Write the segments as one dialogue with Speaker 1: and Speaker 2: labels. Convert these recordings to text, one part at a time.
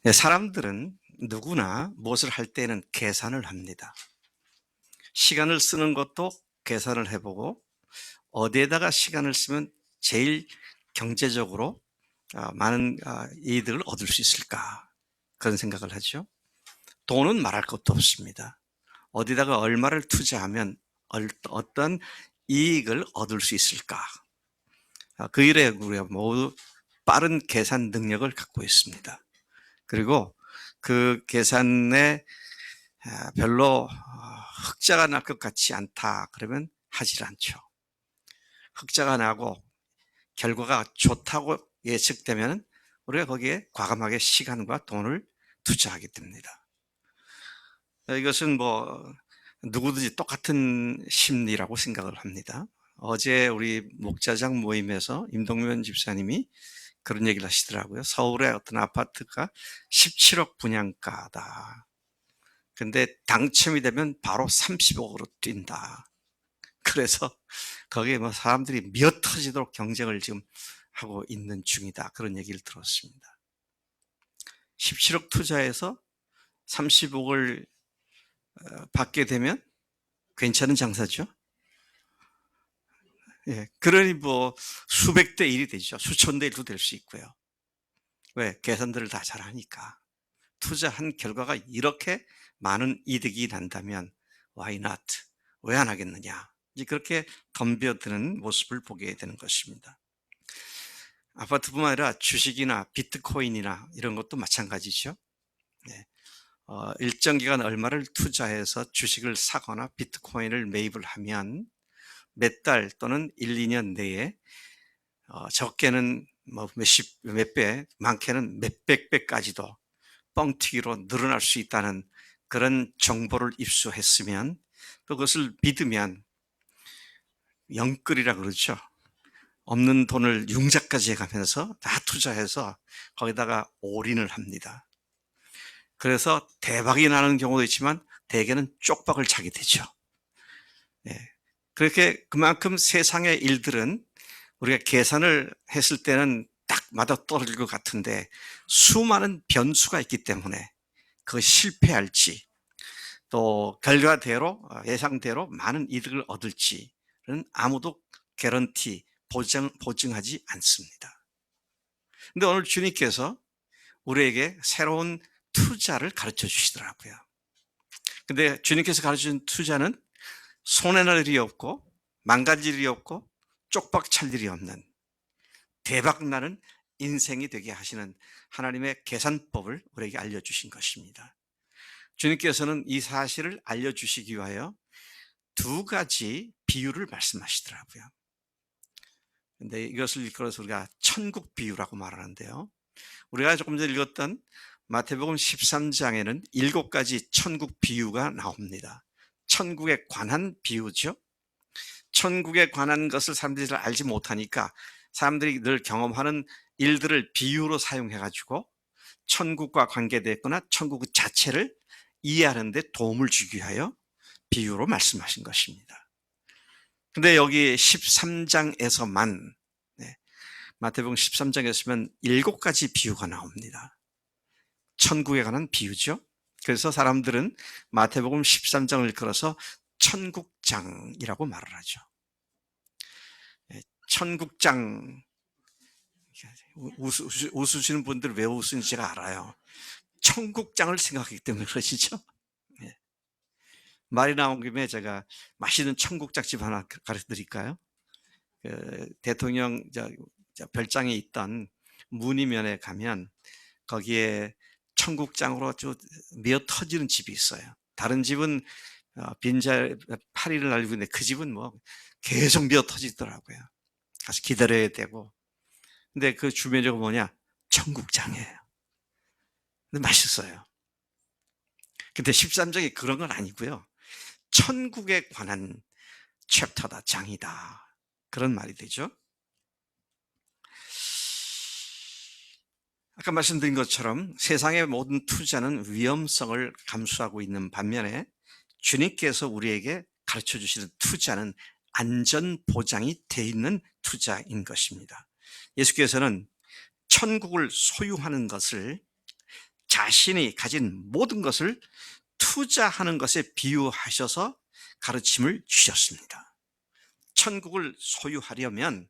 Speaker 1: 사람들은 누구나 무엇을 할 때는 계산을 합니다. 시간을 쓰는 것도 계산을 해보고 어디에다가 시간을 쓰면 제일 경제적으로 많은 이득을 얻을 수 있을까, 그런 생각을 하죠. 돈은 말할 것도 없습니다. 어디다가 얼마를 투자하면 어떤 이익을 얻을 수 있을까, 그 일에 우리가 모두 빠른 계산 능력을 갖고 있습니다. 그리고 그 계산에 별로 흑자가 날 것 같지 않다 그러면 하질 않죠. 흑자가 나고 결과가 좋다고 예측되면 우리가 거기에 과감하게 시간과 돈을 투자하게 됩니다. 이것은 누구든지 똑같은 심리라고 생각을 합니다. 어제 우리 목자장 모임에서 임동면 집사님이 그런 얘기를 하시더라고요. 서울의 어떤 아파트가 17억 분양가다. 근데 당첨이 되면 바로 30억으로 뛴다. 그래서 거기에 사람들이 미어터지도록 경쟁을 지금 하고 있는 중이다. 그런 얘기를 들었습니다. 17억 투자해서 30억을 받게 되면 괜찮은 장사죠. 예, 그러니 수백 대 1이 되죠. 수천 대 1도 될 수 있고요. 왜? 계산들을 다 잘하니까. 투자한 결과가 이렇게 많은 이득이 난다면 why not? 왜 안 하겠느냐? 이제 그렇게 덤벼드는 모습을 보게 되는 것입니다. 아파트뿐만 아니라 주식이나 비트코인이나 이런 것도 마찬가지죠. 네. 일정 기간 얼마를 투자해서 주식을 사거나 비트코인을 매입을 하면 몇 달 또는 1, 2년 내에 적게는 몇 배, 많게는 몇백 배까지도 뻥튀기로 늘어날 수 있다는 그런 정보를 입수했으면, 또 그것을 믿으면 영끌이라 그러죠. 없는 돈을 융자까지 해가면서 다 투자해서 거기다가 올인을 합니다. 그래서 대박이 나는 경우도 있지만 대개는 쪽박을 차게 되죠. 네. 그렇게 그만큼 세상의 일들은 우리가 계산을 했을 때는 딱 맞아떨어질 것 같은데 수많은 변수가 있기 때문에 그것이 실패할지 또 결과대로 예상대로 많은 이득을 얻을지는 아무도 개런티 보증하지 않습니다. 근데 오늘 주님께서 우리에게 새로운 투자를 가르쳐 주시더라고요. 근데 주님께서 가르쳐 준 투자는 손해날 일이 없고 망가질 일이 없고 쪽박 찰 일이 없는 대박 나는 인생이 되게 하시는 하나님의 계산법을 우리에게 알려주신 것입니다. 주님께서는 이 사실을 알려주시기 위하여 두 가지 비유를 말씀하시더라고요. 근데 이것을 일컬어서 우리가 천국 비유라고 말하는데요. 우리가 조금 전에 읽었던 마태복음 13장에는 7가지 천국 비유가 나옵니다. 천국에 관한 비유죠. 천국에 관한 것을 사람들이 잘 알지 못하니까 사람들이 늘 경험하는 일들을 비유로 사용해가지고 천국과 관계됐거나 천국 자체를 이해하는 데 도움을 주기 위하여 비유로 말씀하신 것입니다. 근데 여기 13장에서만 마태복음 13장에서만 7가지 비유가 나옵니다. 천국에 관한 비유죠. 그래서 사람들은 마태복음 13장을 걸어서 천국장이라고 말을 하죠. 천국장, 웃으시는 분들 왜 웃으신지 제가 알아요. 천국장을 생각하기 때문에 그러시죠. 말이 나온 김에 제가 맛있는 천국장집 하나 가르쳐 드릴까요? 대통령 별장에 있던 문의면에 가면 거기에 천국장으로 아주 미어 터지는 집이 있어요. 다른 집은 빈자 파리를 날리고 있는데 그 집은 계속 미어 터지더라고요. 가서 기다려야 되고. 근데 그 주변적으로 뭐냐? 천국장이에요. 근데 맛있어요. 근데 13장이 그런 건 아니고요. 천국에 관한 챕터다, 장이다. 그런 말이 되죠. 아까 말씀드린 것처럼 세상의 모든 투자는 위험성을 감수하고 있는 반면에 주님께서 우리에게 가르쳐 주시는 투자는 안전 보장이 되어 있는 투자인 것입니다. 예수께서는 천국을 소유하는 것을 자신이 가진 모든 것을 투자하는 것에 비유하셔서 가르침을 주셨습니다. 천국을 소유하려면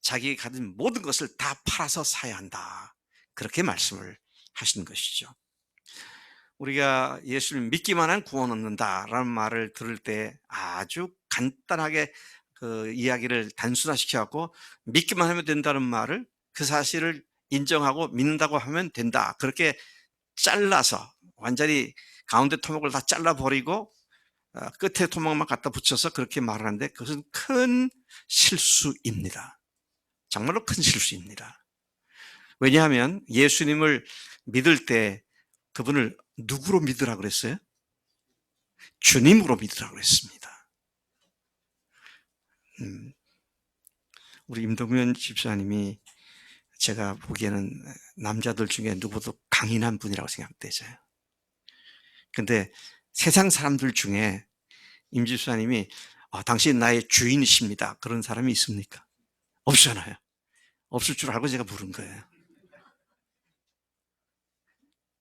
Speaker 1: 자기가 가진 모든 것을 다 팔아서 사야 한다. 그렇게 말씀을 하신 것이죠. 우리가 예수를 믿기만 한 구원 얻는다라는 말을 들을 때 아주 간단하게 그 이야기를 단순화시켜 갖고 믿기만 하면 된다는 말을, 그 사실을 인정하고 믿는다고 하면 된다, 그렇게 잘라서 완전히 가운데 토막을 다 잘라버리고 끝에 토막만 갖다 붙여서 그렇게 말하는데, 그것은 큰 실수입니다. 정말로 큰 실수입니다. 왜냐하면 예수님을 믿을 때 그분을 누구로 믿으라고 그랬어요? 주님으로 믿으라고 그랬습니다. 우리 임동면 집사님이 제가 보기에는 남자들 중에 누구보다 강인한 분이라고 생각되죠. 근데 세상 사람들 중에 임 집사님이 당신 나의 주인이십니다, 그런 사람이 있습니까? 없잖아요. 없을 줄 알고 제가 물은 거예요.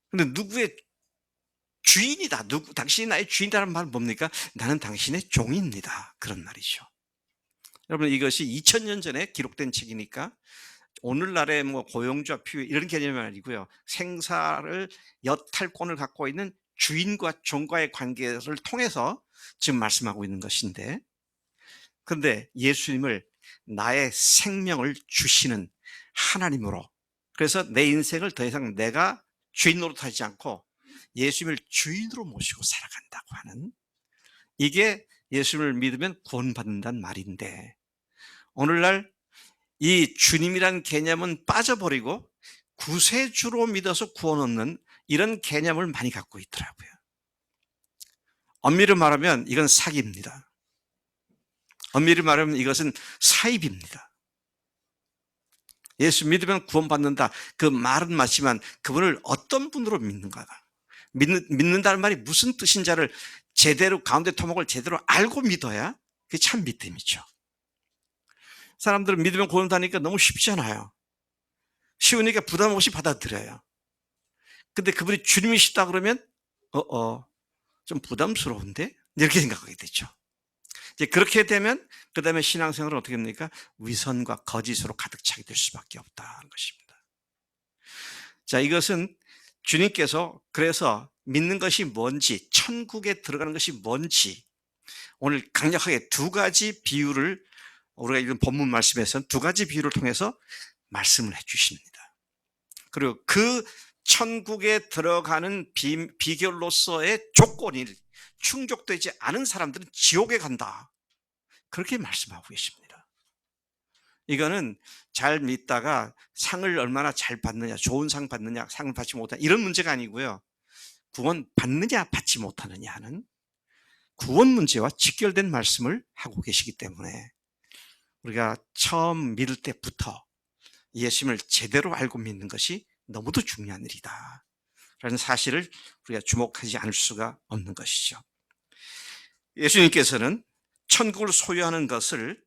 Speaker 1: 근데 누구의 주인이다, 당신이 나의 주인이라는 말은 뭡니까? 나는 당신의 종입니다, 그런 말이죠. 여러분, 이것이 2000년 전에 기록된 책이니까 오늘날의 뭐 고용주와 피해 이런 개념이 아니고요. 생사를 여탈권을 갖고 있는 주인과 종과의 관계를 통해서 지금 말씀하고 있는 것인데, 그런데 예수님을 나의 생명을 주시는 하나님으로, 그래서 내 인생을 더 이상 내가 주인 노릇하지 않고 예수님을 주인으로 모시고 살아간다고 하는, 이게 예수님을 믿으면 구원받는다는 말인데, 오늘날 이 주님이란 개념은 빠져버리고 구세주로 믿어서 구원 얻는 이런 개념을 많이 갖고 있더라고요. 엄밀히 말하면 이건 사기입니다. 엄밀히 말하면 이것은 사입입니다. 예수 믿으면 구원받는다, 그 말은 맞지만 그분을 어떤 분으로 믿는가가, 믿는다는 말이 무슨 뜻인지를 제대로, 가운데 토목을 제대로 알고 믿어야 그게 참 믿음이죠. 사람들은 믿으면 구원받으니까 너무 쉽잖아요. 쉬우니까 부담 없이 받아들여요. 근데 그분이 주님이시다 그러면 좀 부담스러운데? 이렇게 생각하게 되죠. 이제 그렇게 되면 그 다음에 신앙생활은 어떻게 됩니까? 위선과 거짓으로 가득 차게 될 수밖에 없다는 것입니다. 자, 이것은 주님께서 그래서 믿는 것이 뭔지, 천국에 들어가는 것이 뭔지 오늘 강력하게 두 가지 비유를, 우리가 읽은 본문 말씀에서는 두 가지 비유를 통해서 말씀을 해 주십니다. 그리고 그 천국에 들어가는 비결로서의 조건이 충족되지 않은 사람들은 지옥에 간다, 그렇게 말씀하고 계십니다. 이거는 잘 믿다가 상을 얼마나 잘 받느냐, 좋은 상 받느냐, 상을 받지 못하냐, 이런 문제가 아니고요. 구원 받느냐 받지 못하느냐 하는 구원 문제와 직결된 말씀을 하고 계시기 때문에 우리가 처음 믿을 때부터 예수님을 제대로 알고 믿는 것이 너무도 중요한 일이다 라는 사실을 우리가 주목하지 않을 수가 없는 것이죠. 예수님께서는 천국을 소유하는 것을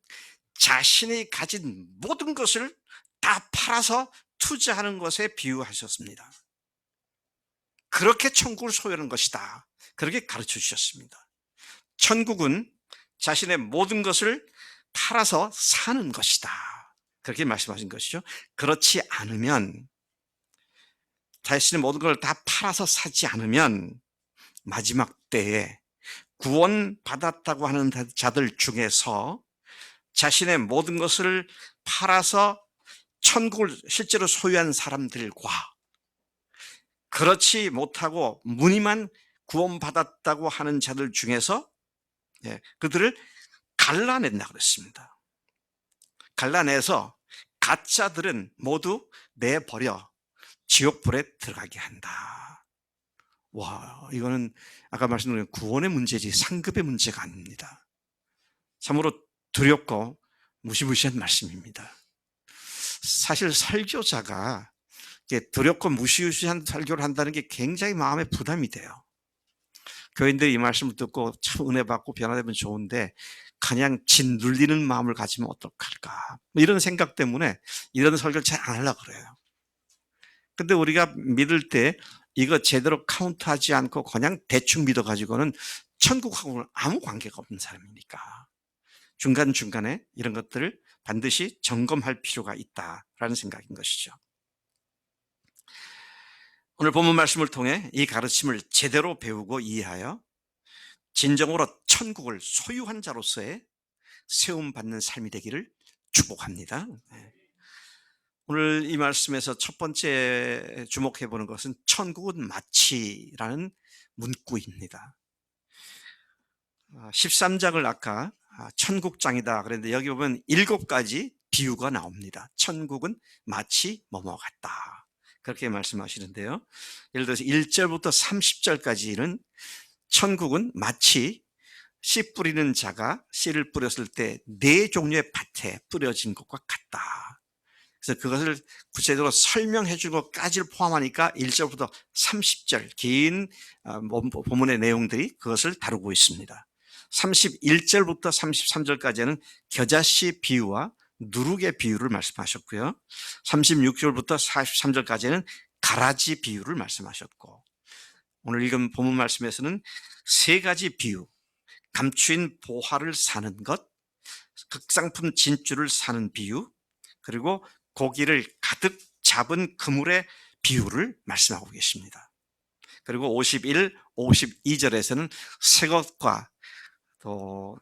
Speaker 1: 자신이 가진 모든 것을 다 팔아서 투자하는 것에 비유하셨습니다. 그렇게 천국을 소유하는 것이다, 그렇게 가르쳐 주셨습니다. 천국은 자신의 모든 것을 팔아서 사는 것이다, 그렇게 말씀하신 것이죠. 그렇지 않으면, 자신의 모든 걸 다 팔아서 사지 않으면 마지막 때에 구원받았다고 하는 자들 중에서 자신의 모든 것을 팔아서 천국을 실제로 소유한 사람들과 그렇지 못하고 무늬만 구원받았다고 하는 자들 중에서 그들을 갈라낸다 그랬습니다. 갈라내서 가짜들은 모두 내버려 지옥불에 들어가게 한다. 와, 이거는 아까 말씀드린 구원의 문제지 상급의 문제가 아닙니다. 참으로 두렵고 무시무시한 말씀입니다. 사실 설교자가 두렵고 무시무시한 설교를 한다는 게 굉장히 마음에 부담이 돼요. 교인들이 이 말씀을 듣고 참 은혜 받고 변화되면 좋은데 그냥 짓눌리는 마음을 가지면 어떡할까, 이런 생각 때문에 이런 설교를 잘 안 하려고 그래요. 근데 우리가 믿을 때 이거 제대로 카운트하지 않고 그냥 대충 믿어가지고는 천국하고는 아무 관계가 없는 사람이니까 중간중간에 이런 것들을 반드시 점검할 필요가 있다라는 생각인 것이죠. 오늘 본문 말씀을 통해 이 가르침을 제대로 배우고 이해하여 진정으로 천국을 소유한 자로서의 세움받는 삶이 되기를 축복합니다. 오늘 이 말씀에서 첫 번째 주목해 보는 것은 천국은 마치라는 문구입니다. 13장을 아까 천국장이다 그랬는데 여기 보면 7가지 비유가 나옵니다. 천국은 마치 뭐뭐 같다. 그렇게 말씀하시는데요. 예를 들어서 1절부터 30절까지는 천국은 마치 씨 뿌리는 자가 씨를 뿌렸을 때 4종류의 밭에 뿌려진 것과 같다. 그래서 그것을 구체적으로 설명해 주고까지를 포함하니까 1절부터 30절 긴 본문의 내용들이 그것을 다루고 있습니다. 31절부터 33절까지는 겨자씨 비유와 누룩의 비유를 말씀하셨고요. 36절부터 43절까지는 가라지 비유를 말씀하셨고, 오늘 읽은 본문 말씀에서는 3가지 비유, 감추인 보화를 사는 것, 극상품 진주를 사는 비유, 그리고 고기를 가득 잡은 그물의 비유를 말씀하고 계십니다. 그리고 51, 52절에서는 새 것과 또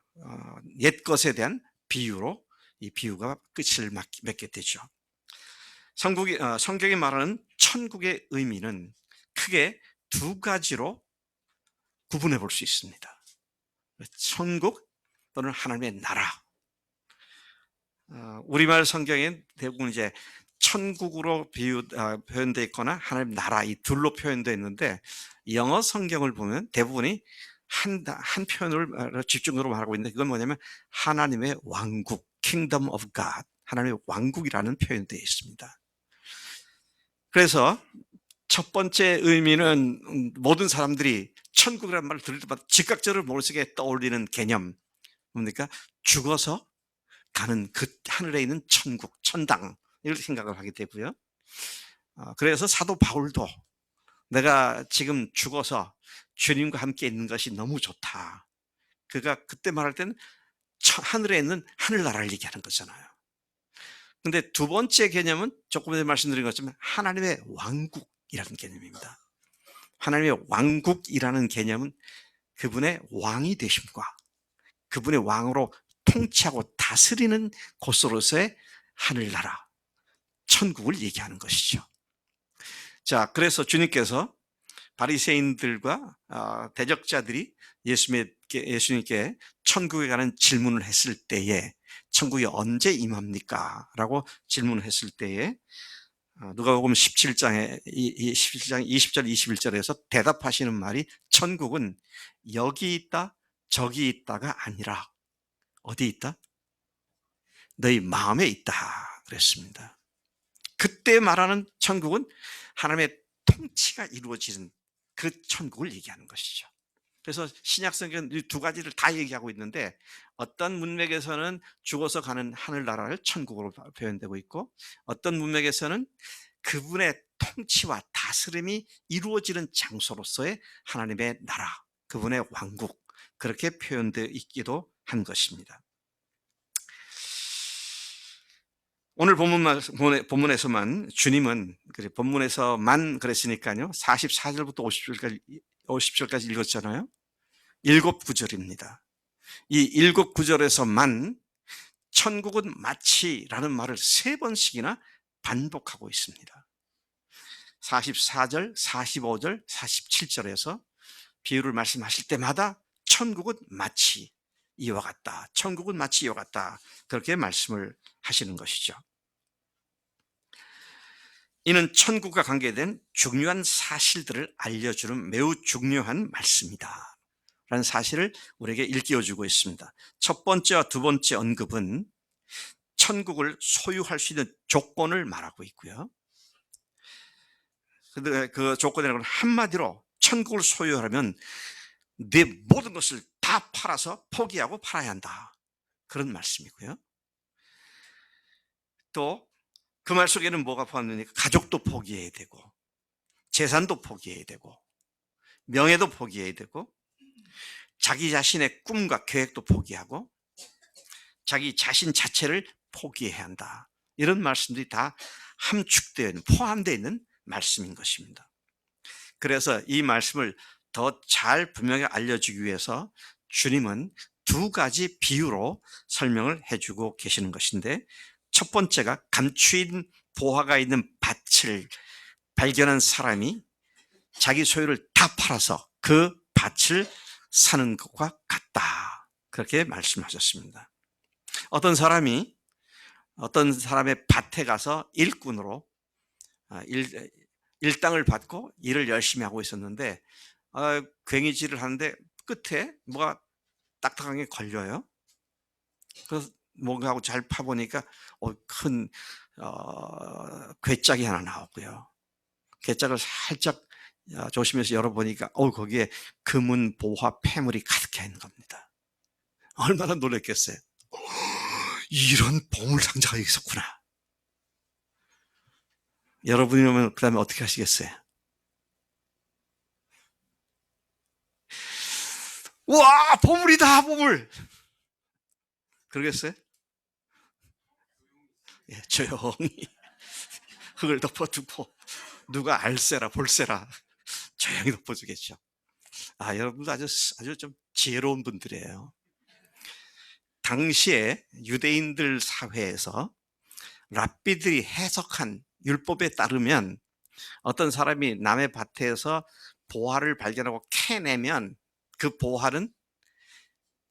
Speaker 1: 옛 것에 대한 비유로 이 비유가 끝을 맺게 되죠. 성경이 말하는 천국의 의미는 크게 2가지로 구분해 볼 수 있습니다. 천국 또는 하나님의 나라. 우리말 성경엔 대부분 이제 천국으로 표현되어 있거나 하나님 나라 이 둘로 표현되어 있는데, 영어 성경을 보면 대부분이 한 표현을 집중적으로 말하고 있는데, 그건 뭐냐면 하나님의 왕국, Kingdom of God, 하나님의 왕국이라는 표현되어 있습니다. 그래서 첫 번째 의미는 모든 사람들이 천국이라는 말을 들을 때마다 즉각적으로 머릿속에 떠올리는 개념 뭡니까? 죽어서 가는 그 하늘에 있는 천국, 천당, 이렇게 생각을 하게 되고요. 그래서 사도 바울도 내가 지금 죽어서 주님과 함께 있는 것이 너무 좋다. 그가 그때 말할 때는 하늘에 있는 하늘나라를 얘기하는 거잖아요. 근데 두 번째 개념은 조금 전에 말씀드린 것처럼 하나님의 왕국이라는 개념입니다. 하나님의 왕국이라는 개념은 그분의 왕이 되심과 그분의 왕으로 통치하고 다스리는 곳으로서의 하늘나라, 천국을 얘기하는 것이죠. 자, 그래서 주님께서 바리새인들과 대적자들이 예수님께 천국에 관한 질문을 했을 때에 천국이 언제 임합니까? 라고 질문을 했을 때에 누가복음 17장에 17장 20절 21절에서 대답하시는 말이 천국은 여기 있다 저기 있다가 아니라 어디 있다? 너희 마음에 있다 그랬습니다. 그때 말하는 천국은 하나님의 통치가 이루어지는 그 천국을 얘기하는 것이죠. 그래서 신약성경은 이 2가지를 다 얘기하고 있는데, 어떤 문맥에서는 죽어서 가는 하늘나라를 천국으로 표현되고 있고, 어떤 문맥에서는 그분의 통치와 다스림이 이루어지는 장소로서의 하나님의 나라, 그분의 왕국, 그렇게 표현되어 있기도 한 것입니다. 오늘 본문에서만 주님은 본문에서만 그랬으니까요. 44절부터 50절까지 읽었잖아요. 7구절입니다. 이 7구절에서만 천국은 마치라는 말을 3번씩이나 반복하고 있습니다. 44절, 45절, 47절에서 비유를 말씀하실 때마다 천국은 마치 이와 같다. 천국은 마치 이와 같다. 그렇게 말씀을 하시는 것이죠. 이는 천국과 관계된 중요한 사실들을 알려주는 매우 중요한 말씀이다 라는 사실을 우리에게 일깨워주고 있습니다. 첫 번째와 두 번째 언급은 천국을 소유할 수 있는 조건을 말하고 있고요. 그 조건이라는 건 한마디로 천국을 소유하려면 내 모든 것을 다 팔아서 포기하고 팔아야 한다, 그런 말씀이고요. 또 그 말 속에는 뭐가 포함되니까 가족도 포기해야 되고 재산도 포기해야 되고 명예도 포기해야 되고 자기 자신의 꿈과 계획도 포기하고 자기 자신 자체를 포기해야 한다. 이런 말씀들이 다 함축되어 있는, 포함되어 있는 말씀인 것입니다. 그래서 이 말씀을 더 잘 분명히 알려주기 위해서 주님은 두 가지 비유로 설명을 해주고 계시는 것인데, 첫 번째가 감추인 보화가 있는 밭을 발견한 사람이 자기 소유를 다 팔아서 그 밭을 사는 것과 같다. 그렇게 말씀하셨습니다. 어떤 사람이 어떤 사람의 밭에 가서 일꾼으로 일당을 받고 일을 열심히 하고 있었는데 괭이질을 하는데 끝에 뭐가 딱딱하게 걸려요. 그래서 뭔가 하고 잘 파보니까 큰 괴짝이 하나 나오고요. 괴짝을 살짝 조심해서 열어보니까 거기에 금은 보화 폐물이 가득해 있는 겁니다. 얼마나 놀랐겠어요. 이런 보물상자가 여기 있었구나. 여러분이면 그 다음에 어떻게 하시겠어요? 와, 보물이다, 보물! 그러겠어요? 예, 조용히 흙을 덮어두고 누가 알세라 볼세라 조용히 덮어주겠죠. 여러분도 아주 좀 지혜로운 분들이에요. 당시에 유대인들 사회에서 랍비들이 해석한 율법에 따르면 어떤 사람이 남의 밭에서 보화를 발견하고 캐내면 그 보화는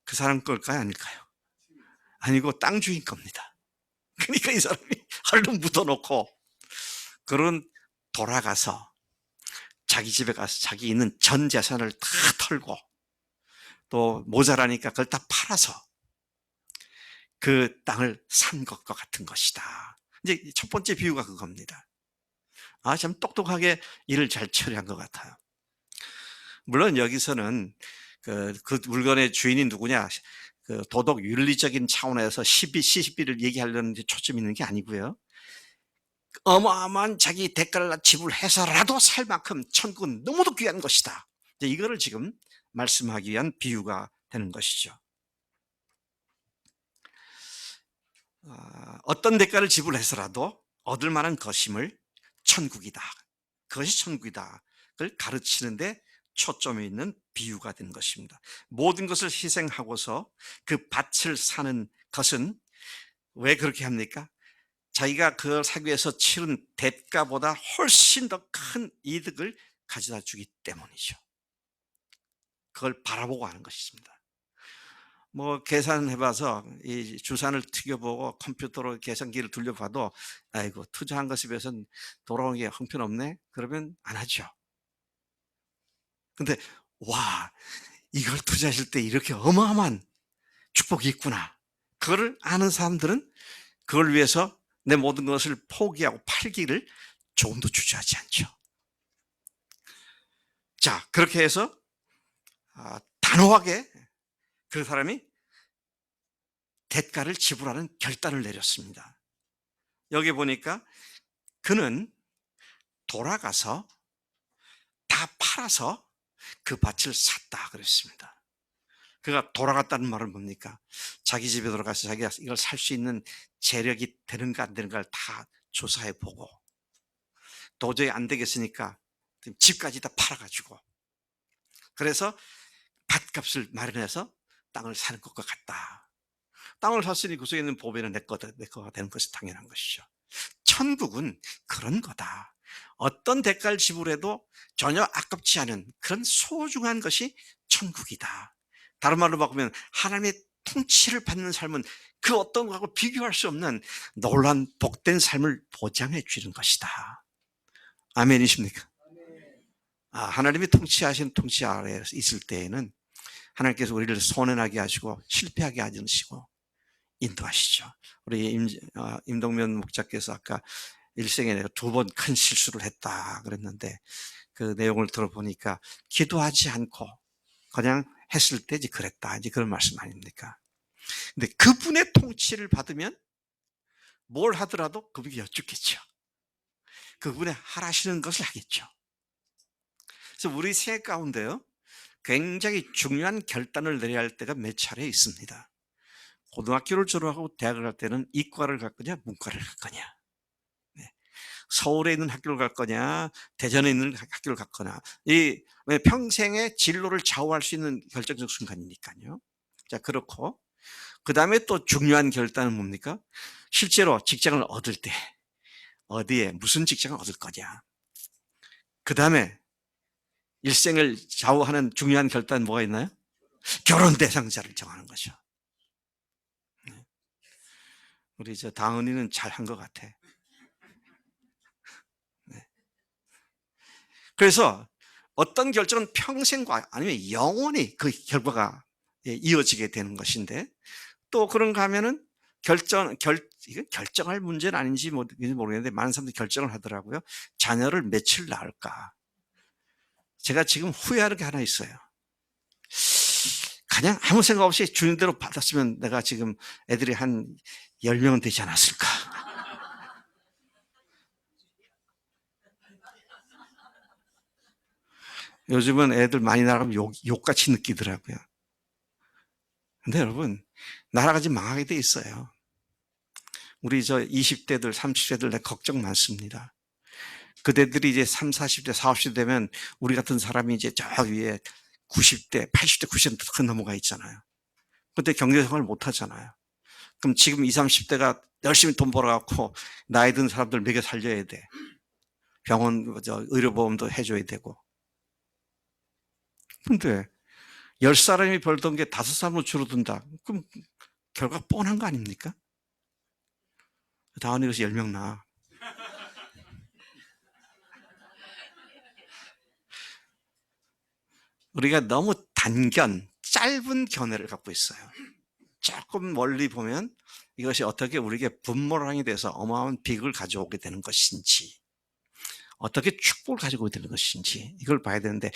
Speaker 1: 그 사람 걸까요? 아닐까요? 아니고 땅 주인 겁니다. 그러니까 이 사람이 얼른 묻어놓고 그런 돌아가서 자기 집에 가서 자기 있는 전 재산을 다 털고 또 모자라니까 그걸 다 팔아서 그 땅을 산 것과 같은 것이다. 이제 첫 번째 비유가 그겁니다. 참 똑똑하게 일을 잘 처리한 것 같아요. 물론 여기서는 그 물건의 주인이 누구냐, 그 도덕 윤리적인 차원에서 시비를 얘기하려는 초점이 있는 게 아니고요. 어마어마한 자기 대가를 지불해서라도 살 만큼 천국은 너무도 귀한 것이다. 이거를 지금 말씀하기 위한 비유가 되는 것이죠. 어떤 대가를 지불해서라도 얻을 만한 것임을 천국이다. 그것이 천국이다. 그걸 가르치는데 초점이 있는 비유가 된 것입니다. 모든 것을 희생하고서 그 밭을 사는 것은 왜 그렇게 합니까? 자기가 그걸 사기 위해서 치른 대가보다 훨씬 더 큰 이득을 가져다 주기 때문이죠. 그걸 바라보고 하는 것입니다. 계산해봐서 이 주산을 튀겨보고 컴퓨터로 계산기를 돌려봐도 아이고 투자한 것에 비해서는 돌아오는 게 형편없네? 그러면 안 하죠. 근데 와, 이걸 투자하실 때 이렇게 어마어마한 축복이 있구나. 그걸 아는 사람들은 그걸 위해서 내 모든 것을 포기하고 팔기를 조금도 주저하지 않죠. 자, 그렇게 해서 단호하게 그 사람이 대가를 지불하는 결단을 내렸습니다. 여기 보니까 그는 돌아가서 다 팔아서 그 밭을 샀다 그랬습니다. 그가 돌아갔다는 말은 뭡니까? 자기 집에 돌아가서 자기가 이걸 살 수 있는 재력이 되는가 안 되는가를 다 조사해 보고 도저히 안 되겠으니까 집까지 다 팔아가지고 그래서 밭값을 마련해서 땅을 사는 것과 같다. 땅을 샀으니 그 속에 있는 보배는 내 거가 되는 것이 당연한 것이죠. 천국은 그런 거다. 어떤 대가를 지불해도 전혀 아깝지 않은 그런 소중한 것이 천국이다. 다른 말로 바꾸면 하나님의 통치를 받는 삶은 그 어떤 것하고 비교할 수 없는 놀란 복된 삶을 보장해 주는 것이다. 아멘이십니까? 하나님이 통치하신 통치 아래에 있을 때에는 하나님께서 우리를 손해나게 하시고 실패하게 하지 않으시고 인도하시죠. 우리 임동면 목자께서 아까 일생에 내가 2번 큰 실수를 했다 그랬는데 그 내용을 들어보니까 기도하지 않고 그냥 했을 때 이제 그랬다. 이제 그런 말씀 아닙니까? 근데 그분의 통치를 받으면 뭘 하더라도 그분이 여쭙겠죠. 그분의 하라시는 것을 하겠죠. 그래서 우리 생애 가운데요, 굉장히 중요한 결단을 내려야 할 때가 몇 차례 있습니다. 고등학교를 졸업하고 대학을 갈 때는 이과를 갈 거냐, 문과를 갈 거냐. 네. 서울에 있는 학교를 갈 거냐, 대전에 있는 학교를 갈 거냐. 왜 평생의 진로를 좌우할 수 있는 결정적 순간이니까요. 자, 그렇고, 그 다음에 또 중요한 결단은 뭡니까? 실제로 직장을 얻을 때, 어디에, 무슨 직장을 얻을 거냐. 그 다음에 일생을 좌우하는 중요한 결단은 뭐가 있나요? 결혼 대상자를 정하는 거죠. 우리 저 다은이는 잘한 것 같아. 네. 그래서 어떤 결정은 평생과 아니면 영원히 그 결과가 이어지게 되는 것인데, 또 그런가 하면은 이건 결정할 문제는 아닌지 모르겠는데 많은 사람들이 결정을 하더라고요. 자녀를 며칠 낳을까. 제가 지금 후회하는 게 하나 있어요. 그냥 아무 생각 없이 주님대로 받았으면 내가 지금 애들이 한 10명은 되지 않았을까. 요즘은 애들 많이 날아가면 욕같이 느끼더라고요. 근데 여러분, 나라가 지금 망하게 돼 있어요. 우리 저 20대들, 30대들 내 걱정 많습니다. 그대들이 이제 3, 40대, 40대 되면 우리 같은 사람이 이제 저 위에 90대, 80대, 90대 넘어가 있잖아요. 그때 경제생활 못 하잖아요. 그럼 지금 20, 30대가 열심히 돈 벌어갖고 나이 든 사람들 먹여 살려야 돼. 병원, 의료보험도 해줘야 되고. 근데 10사람이 벌던 게 5사람으로 줄어든다. 그럼 결과 뻔한 거 아닙니까? 다은이가 10명 나. 우리가 너무 짧은 견해를 갖고 있어요. 조금 멀리 보면 이것이 어떻게 우리에게 분모랑이 돼서 어마어마한 빅을 가져오게 되는 것인지, 어떻게 축복을 가지고 되는 것인지 이걸 봐야 되는데,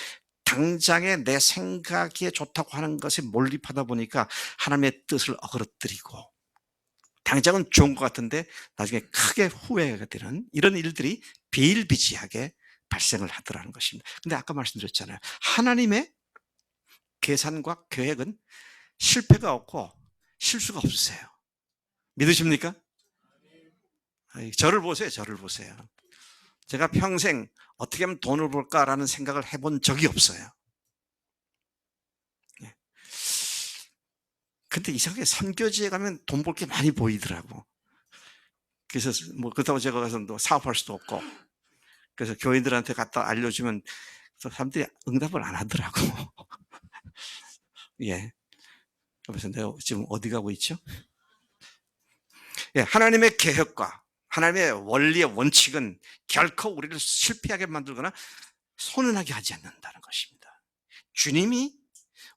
Speaker 1: 당장에 내 생각에 좋다고 하는 것에 몰입하다 보니까 하나님의 뜻을 어그러뜨리고, 당장은 좋은 것 같은데 나중에 크게 후회가 되는 이런 일들이 비일비재하게 발생을 하더라는 것입니다. 근데 아까 말씀드렸잖아요. 하나님의 계산과 계획은 실패가 없고 실수가 없으세요. 믿으십니까? 저를 보세요. 저를 보세요. 제가 평생 어떻게 하면 돈을 벌까라는 생각을 해본 적이 없어요. 예. 근데 이상하게 선교지에 가면 돈 벌 게 많이 보이더라고. 그래서 뭐 그렇다고 제가 가서 또 사업할 수도 없고, 그래서 교인들한테 갖다 알려주면 사람들이 응답을 안 하더라고. 예. 그래서 내가 지금 어디 가고 있죠? 예, 하나님의 계획과 하나님의 원리의 원칙은 결코 우리를 실패하게 만들거나 손해나게 하지 않는다는 것입니다. 주님이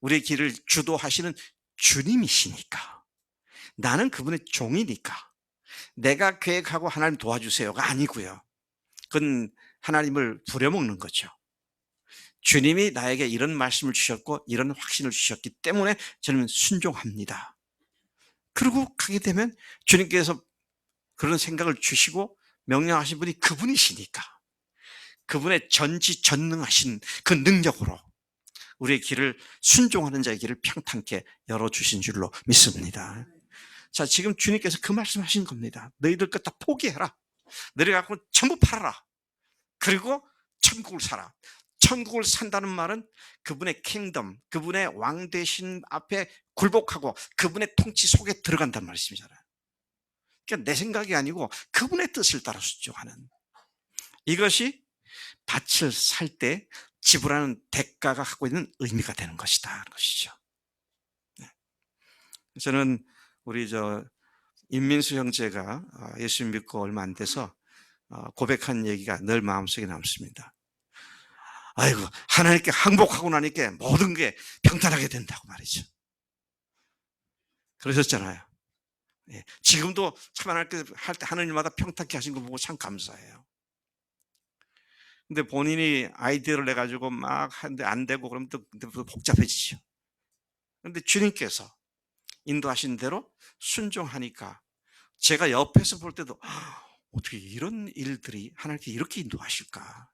Speaker 1: 우리의 길을 주도하시는 주님이시니까, 나는 그분의 종이니까 내가 계획하고 하나님 도와주세요가 아니고요. 그건 하나님을 부려먹는 거죠. 주님이 나에게 이런 말씀을 주셨고 이런 확신을 주셨기 때문에 저는 순종합니다. 그리고 가게 되면 주님께서 그런 생각을 주시고 명령하신 분이 그분이시니까, 그분의 전지전능하신 그 능력으로 우리의 길을, 순종하는 자의 길을 평탄케 열어주신 줄로 믿습니다. 자, 지금 주님께서 그 말씀하신 겁니다. 너희들 것 다 포기해라. 너희 갖고 전부 팔아라. 그리고 천국을 살아. 천국을 산다는 말은 그분의 킹덤, 그분의 왕 대신 앞에 굴복하고 그분의 통치 속에 들어간다는 말씀이잖아요. 그러니까 내 생각이 아니고 그분의 뜻을 따라 순종하는, 이것이 밭을 살 때 지불하는 대가가 갖고 있는 의미가 되는 것이다, 것이죠. 네. 저는 우리 임민수 형제가 예수 믿고 얼마 안 돼서 고백한 얘기가 늘 마음속에 남습니다. 아이고, 하나님께 항복하고 나니까 모든 게 평탄하게 된다고 말이죠. 그러셨잖아요. 예. 지금도 참 하나님께 할 때 하나님마다 평탄케 하신 거 보고 참 감사해요. 근데 본인이 아이디어를 내가지고 막 하는데 안 되고 그러면 또 복잡해지죠. 근데 주님께서 인도하신 대로 순종하니까 제가 옆에서 볼 때도 어떻게 이런 일들이 하나님께 이렇게 인도하실까?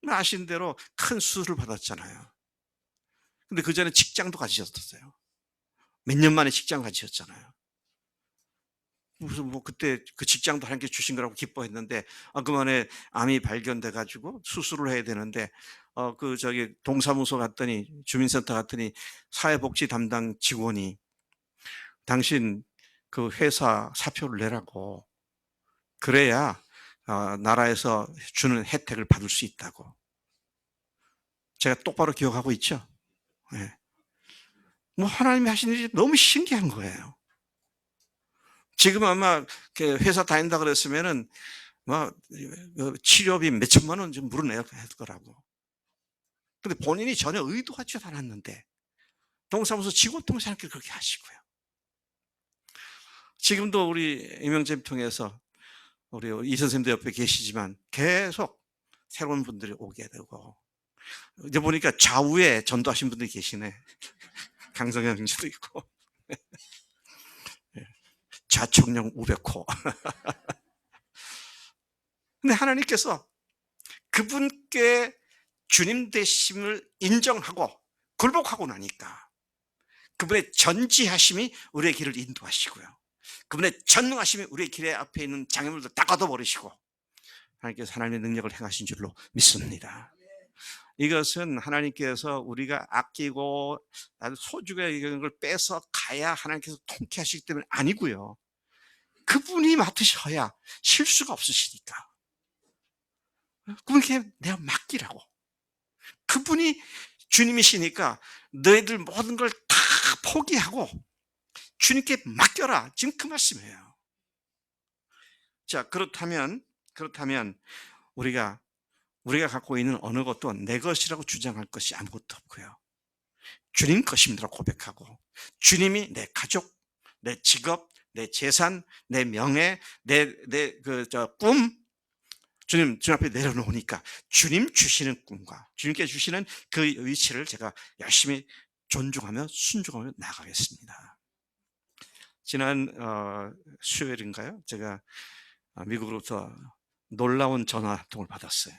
Speaker 1: 아시는 대로 큰 수술을 받았잖아요. 근데 그전에 직장도 가지셨었어요. 몇 년 만에 직장 가지셨잖아요. 무슨 뭐 그때 그 직장도 하나님께 주신 거라고 기뻐했는데 그만에 암이 발견돼 가지고 수술을 해야 되는데 저기 동사무소 갔더니 주민센터 갔더니 사회복지 담당 직원이 당신 그 회사 사표를 내라고 그래야 나라에서 주는 혜택을 받을 수 있다고. 제가 똑바로 기억하고 있죠. 예. 뭐 하나님이 하신 일이 너무 신기한 거예요. 지금 아마 회사 다닌다 그랬으면은 막 치료비 몇 천만 원 좀 물어내야 할 거라고. 근데 본인이 전혀 의도하지 않았는데 동사무소 직원 통해서 하나님께 그렇게 하시고요. 지금도 우리 임영재님 통해서 우리 이 선생님도 옆에 계시지만 계속 새로운 분들이 오게 되고 이제 보니까 좌우에 전도하신 분들이 계시네. 강성현 형제도 있고 좌청령 우백호. 근데 하나님께서 그분께 주님 되심을 인정하고 굴복하고 나니까 그분의 전지하심이 우리의 길을 인도하시고요. 그분의 전능하심이 우리의 길에 앞에 있는 장애물도 다 걷어버리시고 하나님께서 하나님의 능력을 행하신 줄로 믿습니다. 이것은 하나님께서 우리가 아끼고 아주 소중하게 여기는 걸 뺏어 가야 하나님께서 통쾌하시기 때문에 아니고요. 그분이 맡으셔야 실수가 없으시니까. 그분께 내가 맡기라고. 그분이 주님이시니까 너희들 모든 걸 다 포기하고 주님께 맡겨라. 지금 그 말씀이에요. 자, 그렇다면 우리가 갖고 있는 어느 것도 내 것이라고 주장할 것이 아무것도 없고요. 주님 것입니다라고 고백하고 주님이 내 가족, 내 직업, 내 재산, 내 명예, 내 꿈 주님 앞에 내려놓으니까 주님 주시는 꿈과 주님께 주시는 그 위치를 제가 열심히 존중하며 순종하며 나가겠습니다. 지난 수요일인가요? 제가 미국으로부터 놀라운 전화 한 통을 받았어요.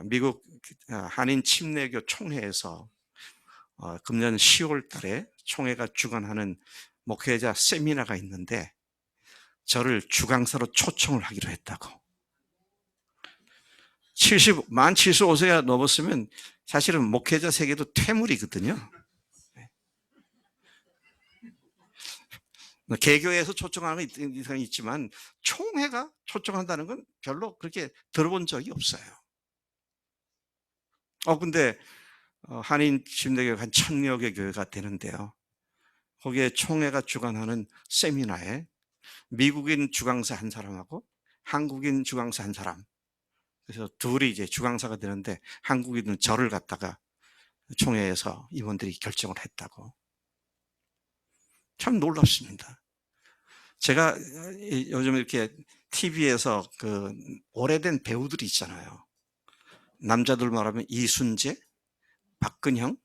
Speaker 1: 미국 한인 침례교 총회에서 금년 10월 달에 총회가 주관하는 목회자 세미나가 있는데 저를 주강사로 초청을 하기로 했다고. 만 75세가 넘었으면 사실은 목회자 세계도 퇴물이거든요. 개교에서 초청하는 이상이 있지만 총회가 초청한다는 건 별로 그렇게 들어본 적이 없어요. 근데 한인 침례교가 한 1000여 개 교회가 되는데요. 거기에 총회가 주관하는 세미나에 미국인 주강사 한 사람하고 한국인 주강사 한 사람, 그래서 둘이 이제 주강사가 되는데 한국인은 저를 갖다가 총회에서 임원들이 결정을 했다고. 참 놀랍습니다. 제가 요즘 이렇게 TV에서 그 오래된 배우들이 있잖아요. 남자들 말하면 이순재, 박근형,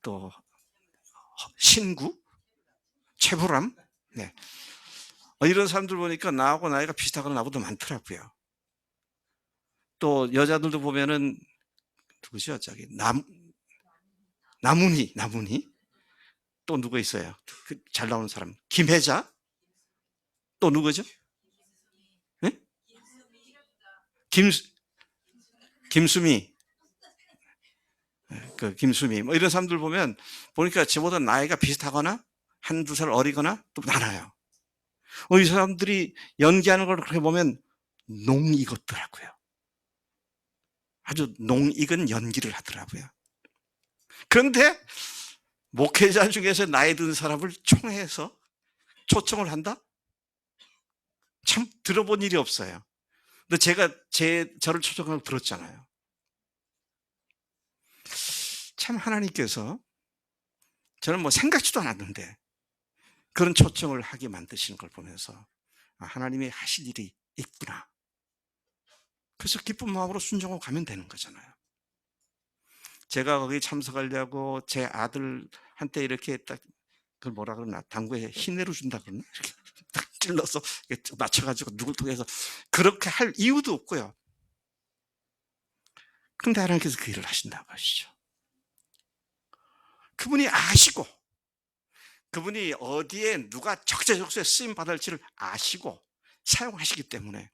Speaker 1: 또 신구, 최불암, 네. 이런 사람들 보니까 나하고 나이가 비슷하거나 나보다 많더라고요. 또 여자들도 보면은 누구죠? 저기 나문희 또 누구 있어요? 잘 나오는 사람 김혜자 또 누구죠? 네? 김수미 김수미 뭐 이런 사람들 보니까 저보다 나이가 비슷하거나 한두 살 어리거나 또 많아요. 이 사람들이 연기하는 걸 그렇게 보면 농익었더라고요. 아주 농익은 연기를 하더라고요. 그런데 목회자 중에서 나이 든 사람을 총회해서 초청을 한다? 참 들어본 일이 없어요. 근데 제가 저를 초청하고 들었잖아요. 참 하나님께서 저는 뭐 생각지도 않았는데 그런 초청을 하게 만드시는 걸 보면서 하나님이 하실 일이 있구나. 그래서 기쁜 마음으로 순종하고 가면 되는 거잖아요. 제가 거기 참석하려고 제 아들한테 이렇게 딱 그걸 뭐라 그러나 당구에 희내로 준다 그러나 이렇게 딱 찔러서 맞춰가지고 누굴 통해서 그렇게 할 이유도 없고요. 그런데 하나님께서 그 일을 하신다고 하시죠. 그분이 아시고, 그분이 어디에 누가 적재적소에 쓰임 받을지를 아시고 사용하시기 때문에,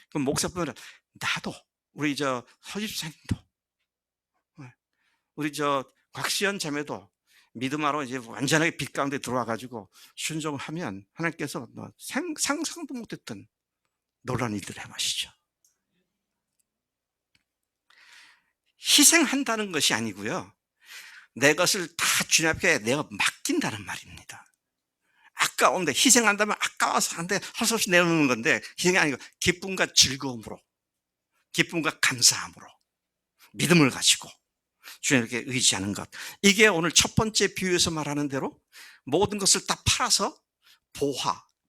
Speaker 1: 그럼 목사분들은 나도, 우리 서집사님도, 우리 곽시연 자매도 믿음하러 이제 완전하게 빛 가운데 들어와 가지고 순종하면 하나님께서 상상도 못했던 놀라운 일들을 행하시죠. 희생한다는 것이 아니고요, 내 것을 다 주님 앞에 내가 맡긴다는 말입니다. 아까운데, 희생한다면 아까워서 한데 할 수 없이 내놓는 건데, 희생이 아니고 기쁨과 즐거움으로, 기쁨과 감사함으로 믿음을 가지고 주님께 의지하는 것, 이게 오늘 첫 번째 비유에서 말하는 대로 모든 것을 다 팔아서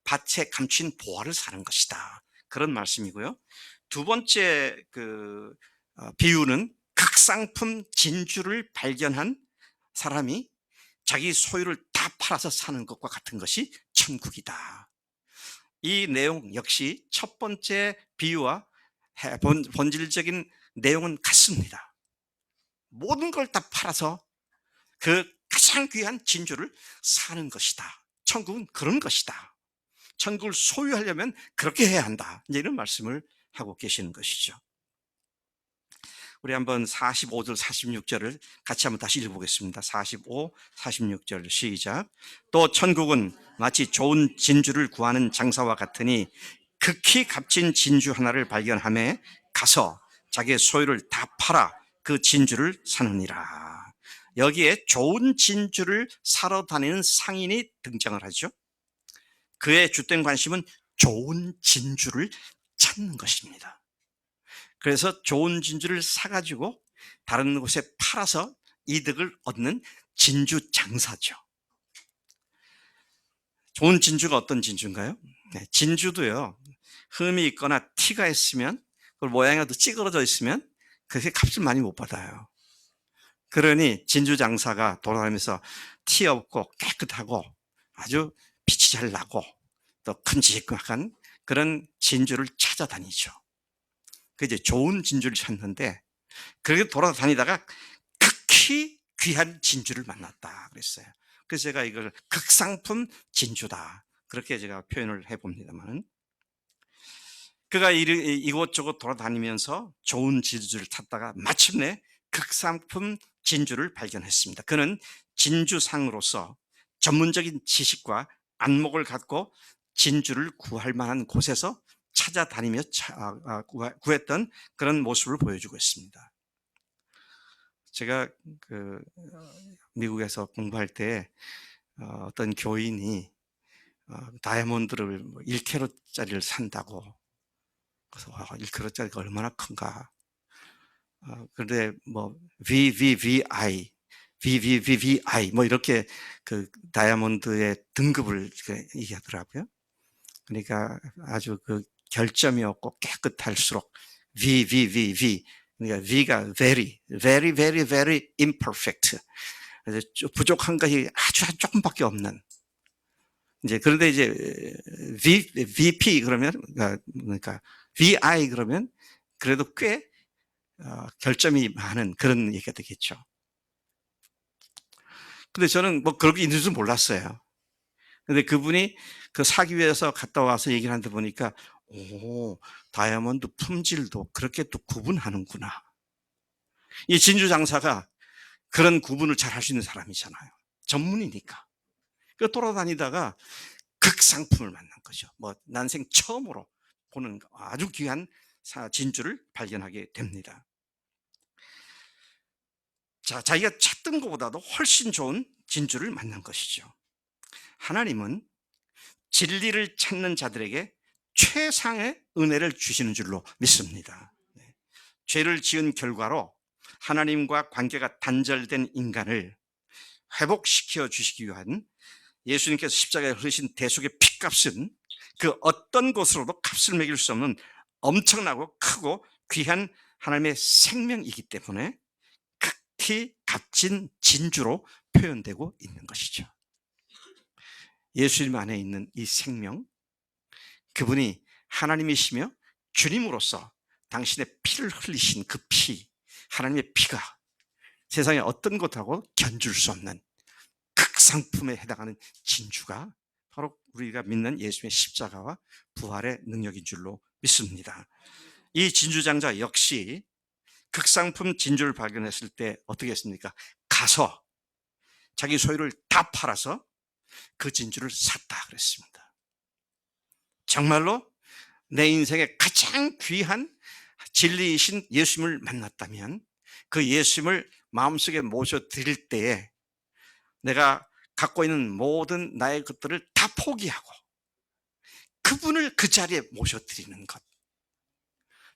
Speaker 1: 밭에 감춘 보화를 사는 것이다, 그런 말씀이고요. 두 번째 비유는 극상품 진주를 발견한 사람이 자기 소유를 다 팔아서 사는 것과 같은 것이 천국이다. 이 내용 역시 첫 번째 비유와 본질적인 내용은 같습니다. 모든 걸 다 팔아서 그 가장 귀한 진주를 사는 것이다. 천국은 그런 것이다. 천국을 소유하려면 그렇게 해야 한다, 이런 말씀을 하고 계시는 것이죠. 우리 한번 45절 46절을 같이 한번 다시 읽어보겠습니다. 45, 46절 시작. 또 천국은 마치 좋은 진주를 구하는 장사와 같으니 극히 값진 진주 하나를 발견하매 가서 자기의 소유를 다 팔아 그 진주를 사느니라. 여기에 좋은 진주를 사러 다니는 상인이 등장을 하죠. 그의 주된 관심은 좋은 진주를 찾는 것입니다. 그래서 좋은 진주를 사가지고 다른 곳에 팔아서 이득을 얻는 진주 장사죠. 좋은 진주가 어떤 진주인가요? 진주도요, 흠이 있거나 티가 있으면, 그 모양이 찌그러져 있으면 그렇게 값을 많이 못 받아요. 그러니 진주 장사가 돌아다니면서 티 없고 깨끗하고 아주 빛이 잘 나고 또 큼직한 그런 진주를 찾아다니죠. 그 이제 좋은 진주를 찾는데, 그렇게 돌아다니다가 극히 귀한 진주를 만났다 그랬어요. 그래서 제가 이걸 극상품 진주다, 그렇게 제가 표현을 해봅니다만, 그가 이곳저곳 돌아다니면서 좋은 진주를 찾다가 마침내 극상품 진주를 발견했습니다. 그는 진주상으로서 전문적인 지식과 안목을 갖고 진주를 구할 만한 곳에서 찾아다니며 구했던 그런 모습을 보여주고 있습니다. 제가 미국에서 공부할 때 어떤 교인이 다이아몬드를 1캐럿짜리를 산다고, 그래서 1캐럿짜리가 얼마나 큰가. 그런데 VVVI 뭐 이렇게 그 다이아몬드의 등급을 얘기하더라고요. 그러니까 아주 그 결점이 없고 깨끗할수록 VVVV, 그러니까 V가 very imperfect, 그래서 부족한 것이 아주 조금밖에 없는. 이제 그런데 이제 VP 그러면, 그러니까 VI 그러면 그래도 꽤 결점이 많은 그런 얘기가 되겠죠. 근데 저는 뭐 그렇게 있는 줄 몰랐어요. 근데 그분이 그 사기 위해서 갔다 와서 얘기를 하는데 보니까, 다이아몬드 품질도 그렇게 또 구분하는구나. 이 진주 장사가 그런 구분을 잘 할 수 있는 사람이잖아요. 전문이니까. 그 돌아다니다가 극상품을 만난 거죠. 뭐 난생 처음으로 보는 아주 귀한 진주를 발견하게 됩니다. 자, 자기가 찾던 것보다도 훨씬 좋은 진주를 만난 것이죠. 하나님은 진리를 찾는 자들에게 최상의 은혜를 주시는 줄로 믿습니다. 죄를 지은 결과로 하나님과 관계가 단절된 인간을 회복시켜 주시기 위한 예수님께서 십자가에 흘리신 대속의 피값은 그 어떤 것으로도 값을 매길 수 없는 엄청나고 크고 귀한 하나님의 생명이기 때문에 극히 값진 진주로 표현되고 있는 것이죠. 예수님 안에 있는 이 생명, 그분이 하나님이시며 주님으로서 당신의 피를 흘리신 그 피, 하나님의 피가 세상의 어떤 것하고 견줄 수 없는 극상품에 해당하는 진주가 바로 우리가 믿는 예수님의 십자가와 부활의 능력인 줄로 믿습니다. 이 진주장자 역시 극상품 진주를 발견했을 때 어떻게 했습니까? 가서 자기 소유를 다 팔아서 그 진주를 샀다 그랬습니다. 정말로 내 인생에 가장 귀한 진리이신 예수님을 만났다면 그 예수님을 마음속에 모셔드릴 때에 내가 갖고 있는 모든 나의 것들을 다 포기하고 그분을 그 자리에 모셔드리는 것.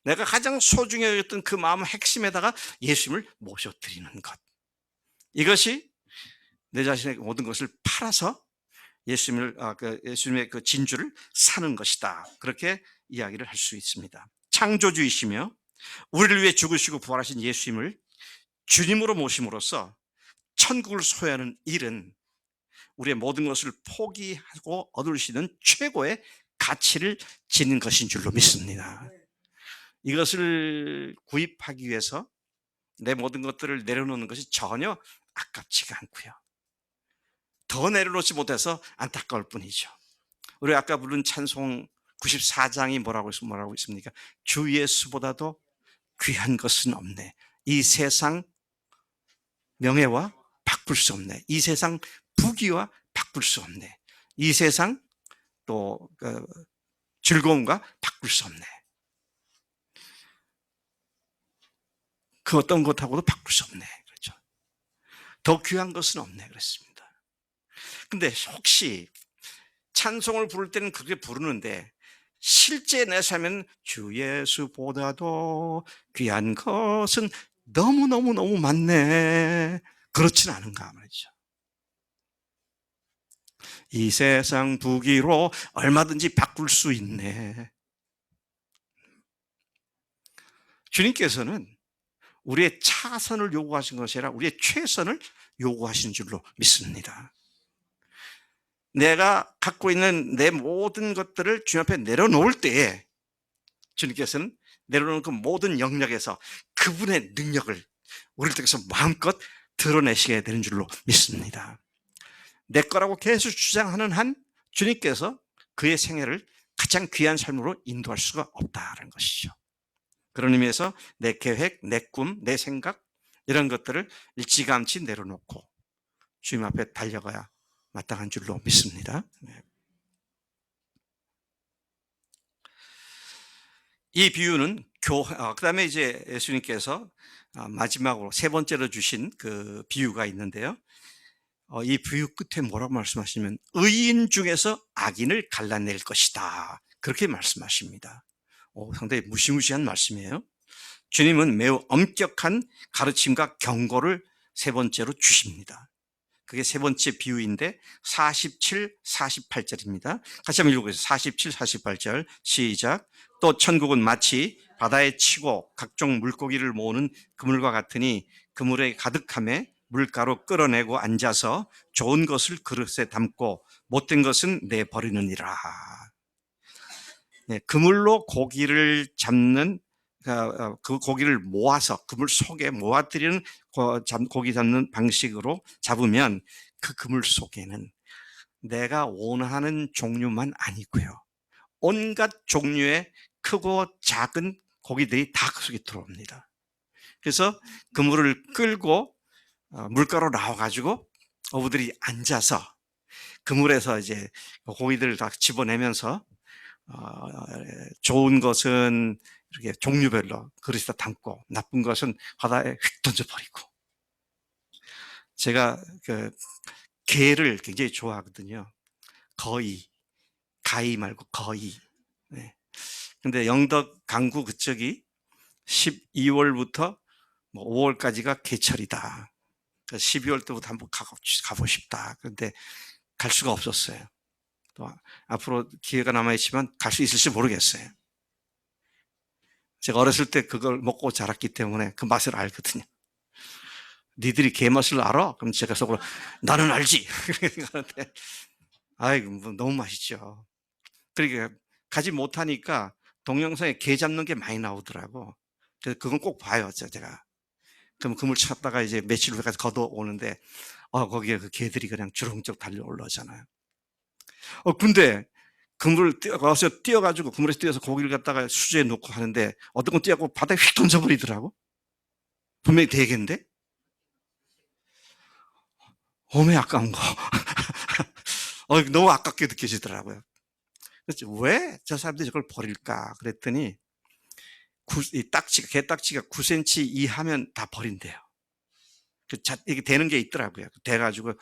Speaker 1: 내가 가장 소중히 여겼던 그 마음의 핵심에다가 예수님을 모셔드리는 것. 이것이 내 자신의 모든 것을 팔아서 예수님의 그 진주를 사는 것이다. 그렇게 이야기를 할 수 있습니다. 창조주이시며 우리를 위해 죽으시고 부활하신 예수님을 주님으로 모심으로써 천국을 소유하는 일은 우리의 모든 것을 포기하고 얻을 수 있는 최고의 가치를 지닌 것인 줄로 믿습니다. 이것을 구입하기 위해서 내 모든 것들을 내려놓는 것이 전혀 아깝지가 않고요. 더 내려놓지 못해서 안타까울 뿐이죠. 우리 아까 부른 찬송 94장이 뭐라고 있습니까? 주 예수보다도 귀한 것은 없네. 이 세상 명예와 바꿀 수 없네. 이 세상 부귀와 바꿀 수 없네. 이 세상 또 즐거움과 바꿀 수 없네. 그 어떤 것하고도 바꿀 수 없네. 그렇죠. 더 귀한 것은 없네. 그랬습니다. 근데 혹시 찬송을 부를 때는 그렇게 부르는데 실제 내 삶에는 주 예수보다도 귀한 것은 너무너무너무 많네. 그렇진 않은가 말이죠. 이 세상 부귀로 얼마든지 바꿀 수 있네. 주님께서는 우리의 차선을 요구하신 것이 아니라 우리의 최선을 요구하신 줄로 믿습니다. 내가 갖고 있는 내 모든 것들을 주님 앞에 내려놓을 때에 주님께서는 내려놓은 그 모든 영역에서 그분의 능력을 우리를 통해서 마음껏 드러내시게 되는 줄로 믿습니다. 내 거라고 계속 주장하는 한 주님께서 그의 생애를 가장 귀한 삶으로 인도할 수가 없다는 것이죠. 그런 의미에서 내 계획, 내 꿈, 내 생각 이런 것들을 일찌감치 내려놓고 주님 앞에 달려가야 마땅한 줄로 믿습니다. 이 비유는 그다음에 이제 예수님께서 마지막으로 세 번째로 주신 그 비유가 있는데요. 이 비유 끝에 뭐라고 말씀하시냐면 의인 중에서 악인을 갈라낼 것이다. 그렇게 말씀하십니다. 상당히 무시무시한 말씀이에요. 주님은 매우 엄격한 가르침과 경고를 세 번째로 주십니다. 그게 세 번째 비유인데 47, 48절입니다. 같이 한번 읽어보세요. 47, 48절 시작. 또 천국은 마치 바다에 치고 각종 물고기를 모으는 그물과 같으니 그물에 가득함에 물가로 끌어내고 앉아서 좋은 것을 그릇에 담고 못된 것은 내버리느니라. 네, 그물로 고기를 잡는 그 고기를 모아서 그물 속에 모아들이는 고기 잡는 방식으로 잡으면 그 그물 속에는 내가 원하는 종류만 아니고요. 온갖 종류의 크고 작은 고기들이 다 그 속에 들어옵니다. 그래서 그물을 끌고 물가로 나와가지고 어부들이 앉아서 그물에서 이제 고기들을 다 집어내면서 좋은 것은 이렇게 종류별로 그릇에다 담고 나쁜 것은 바다에 휙 던져버리고. 제가 그 게를 굉장히 좋아하거든요. 거의, 가위 말고 거의. 네. 근데 영덕 강구 그쪽이 12월부터 5월까지가 개철이다. 12월 때부터 한번 가고 싶다. 그런데 갈 수가 없었어요. 또 앞으로 기회가 남아있지만 갈 수 있을지 모르겠어요. 제가 어렸을 때 그걸 먹고 자랐기 때문에 그 맛을 알거든요. 니들이 게 맛을 알아? 그럼 제가 속으로 나는 알지. 그러는데 아이고 너무 맛있죠. 그러니까 가지 못하니까 동영상에 게 잡는 게 많이 나오더라고. 그래서 그건 꼭 봐요, 제가. 그럼 그물 찾다가 이제 며칠 후에 가서 걷어오는데 거기에 그 개들이 그냥 주렁주렁 달려 올라오잖아요. 근데 그물을 와서 뛰어가지고 그물에서 뛰어서 고기를 갖다가 수조에 놓고 하는데 어떤 건 뛰어가고 바닥에 휙 던져버리더라고. 분명히 대게인데 어메 아까운 거. 너무 아깝게 느껴지더라고요. 그래서 왜 저 사람들이 저걸 버릴까 그랬더니 이 딱지가 게딱지가 9cm 이하면 다 버린대요. 이게 되는 게 있더라고요. 돼 가지고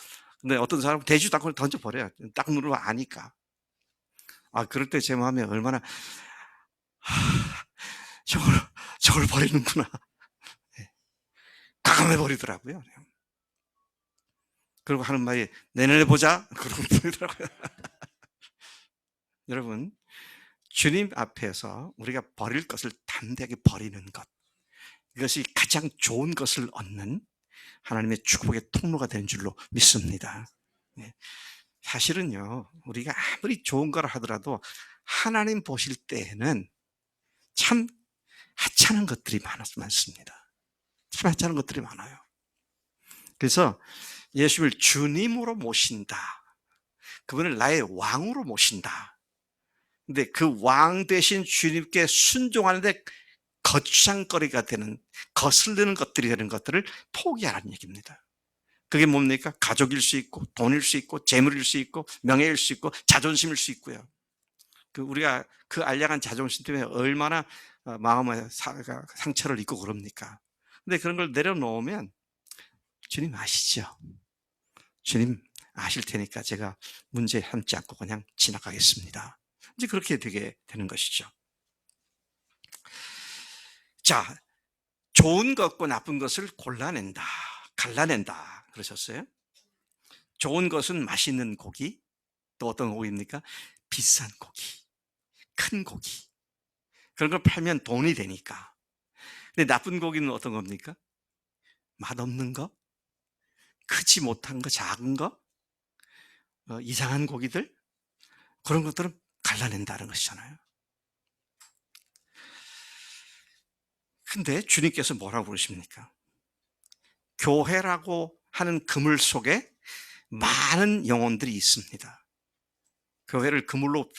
Speaker 1: 근데 어떤 사람은 되지도 않고 던져 버려요. 딱 누르면 아니까. 그럴 때 제 마음에 얼마나 '저걸 저걸 버리는구나.' 예. 과감해 버리더라고요. 그리고 하는 말이 "내년에 보자." 그러고 버리더라고요. 여러분, 주님 앞에서 우리가 버릴 것을 담대하게 버리는 것, 이것이 가장 좋은 것을 얻는 하나님의 축복의 통로가 되는 줄로 믿습니다. 네. 사실은요, 우리가 아무리 좋은 걸 하더라도 하나님 보실 때에는 참 하찮은 것들이 많습니다. 참 하찮은 것들이 많아요. 그래서 예수를 주님으로 모신다. 그분을 나의 왕으로 모신다. 근데 그 왕 대신 주님께 순종하는데 거추장거리가 되는, 거슬리는 것들이 되는 것들을 포기하라는 얘기입니다. 그게 뭡니까? 가족일 수 있고, 돈일 수 있고, 재물일 수 있고, 명예일 수 있고, 자존심일 수 있고요. 우리가 그 알량한 자존심 때문에 얼마나 마음의 상처를 입고 그럽니까? 근데 그런 걸 내려놓으면 주님 아시죠? 주님 아실 테니까 제가 문제 삼지 않고 그냥 지나가겠습니다. 이제 그렇게 되게 되는 것이죠. 자, 좋은 것과 나쁜 것을 골라낸다, 갈라낸다 그러셨어요. 좋은 것은 맛있는 고기, 또 어떤 고기입니까? 비싼 고기, 큰 고기. 그런 걸 팔면 돈이 되니까. 근데 나쁜 고기는 어떤 겁니까? 맛없는 거, 크지 못한 거, 작은 거, 이상한 고기들, 그런 것들은 갈라낸다는 것이잖아요. 근데 주님께서 뭐라고 그러십니까? 교회라고 하는 그물 속에 많은 영혼들이 있습니다. 교회를 그물로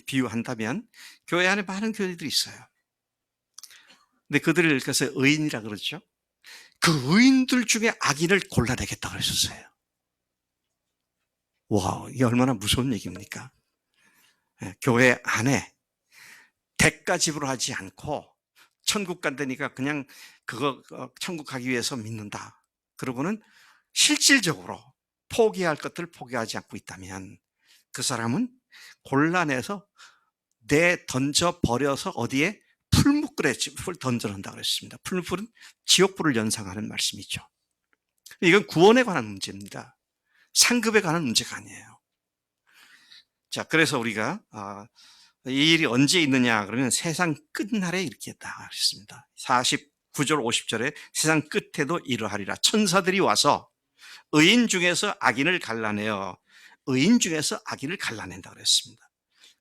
Speaker 1: 비유한다면 교회 안에 많은 교회들이 있어요. 근데 그들을 그래서 의인이라 그러죠. 그 의인들 중에 악인을 골라내겠다 그러셨어요. 와, 이게 얼마나 무서운 얘기입니까? 교회 안에 대가집으로 하지 않고 천국 간다니까 그냥 그거 천국 가기 위해서 믿는다. 그러고는 실질적으로 포기할 것들을 포기하지 않고 있다면 그 사람은 곤란해서 던져 버려서 어디에 풀무불에 던져놓는다 그랬습니다. 풀무불은 지옥불을 연상하는 말씀이죠. 이건 구원에 관한 문제입니다. 상급에 관한 문제가 아니에요. 자, 그래서 우리가 이 일이 언제 있느냐 그러면 세상 끝날에 이렇게 했다 그랬습니다. 49절 50절에 세상 끝에도 이러하리라. 천사들이 와서 의인 중에서 악인을 갈라내어 의인 중에서 악인을 갈라낸다 그랬습니다.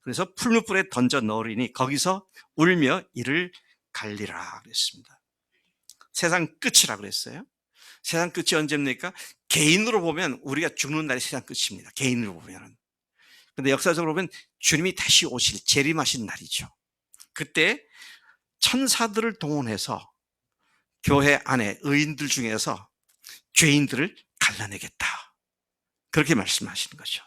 Speaker 1: 그래서 풀무불에 던져 넣으리니 거기서 울며 이를 갈리라 그랬습니다. 세상 끝이라 그랬어요. 세상 끝이 언제입니까? 개인으로 보면 우리가 죽는 날이 세상 끝입니다. 개인으로 보면은. 근데 역사적으로 보면 주님이 다시 오실 재림하신 날이죠. 그때 천사들을 동원해서 교회 안에 의인들 중에서 죄인들을 갈라내겠다. 그렇게 말씀하시는 거죠.